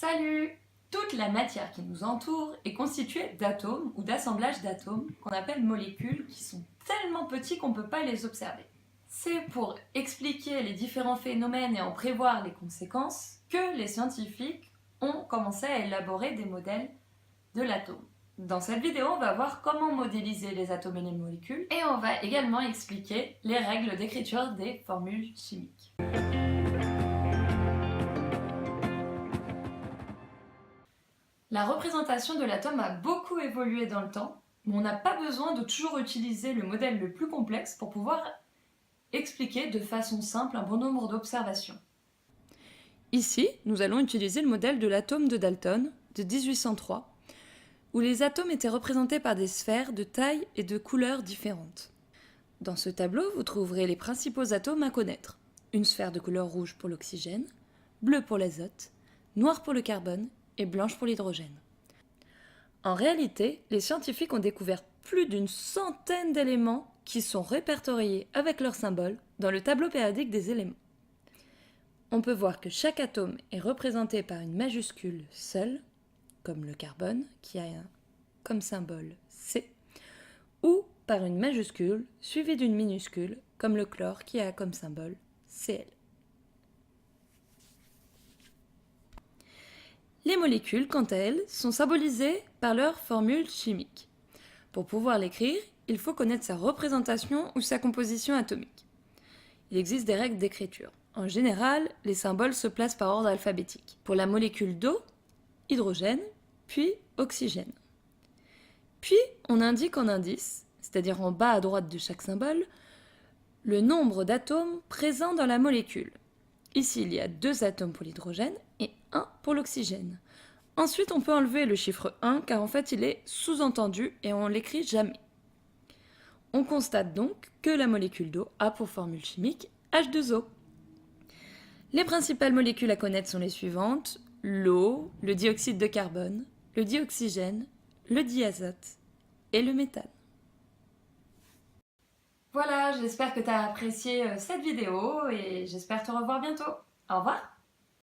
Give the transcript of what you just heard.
Salut! Toute la matière qui nous entoure est constituée d'atomes ou d'assemblages d'atomes qu'on appelle molécules qui sont tellement petits qu'on ne peut pas les observer. C'est pour expliquer les différents phénomènes et en prévoir les conséquences que les scientifiques ont commencé à élaborer des modèles de l'atome. Dans cette vidéo, on va voir comment modéliser les atomes et les molécules et on va également expliquer les règles d'écriture des formules chimiques. La représentation de l'atome a beaucoup évolué dans le temps, mais on n'a pas besoin de toujours utiliser le modèle le plus complexe pour pouvoir expliquer de façon simple un bon nombre d'observations. Ici, nous allons utiliser le modèle de l'atome de Dalton de 1803, où les atomes étaient représentés par des sphères de taille et de couleurs différentes. Dans ce tableau, vous trouverez les principaux atomes à connaître. Une sphère de couleur rouge pour l'oxygène, bleu pour l'azote, noir pour le carbone et blanche pour l'hydrogène. En réalité, les scientifiques ont découvert plus d'une centaine d'éléments qui sont répertoriés avec leurs symboles dans le tableau périodique des éléments. On peut voir que chaque atome est représenté par une majuscule seule, comme le carbone qui a comme symbole C, ou par une majuscule suivie d'une minuscule, comme le chlore qui a comme symbole Cl. Les molécules, quant à elles, sont symbolisées par leur formule chimique. Pour pouvoir l'écrire, il faut connaître sa représentation ou sa composition atomique. Il existe des règles d'écriture. En général, les symboles se placent par ordre alphabétique. Pour la molécule d'eau, hydrogène, puis oxygène. Puis, on indique en indice, c'est-à-dire en bas à droite de chaque symbole, le nombre d'atomes présents dans la molécule. Ici, il y a 2 atomes pour l'hydrogène et 1 pour l'oxygène. Ensuite, on peut enlever le chiffre 1 car en fait, il est sous-entendu et on ne l'écrit jamais. On constate donc que la molécule d'eau a pour formule chimique H2O. Les principales molécules à connaître sont les suivantes: l'eau, le dioxyde de carbone, le dioxygène, le diazote et le méthane. Voilà, j'espère que tu as apprécié cette vidéo et j'espère te revoir bientôt. Au revoir!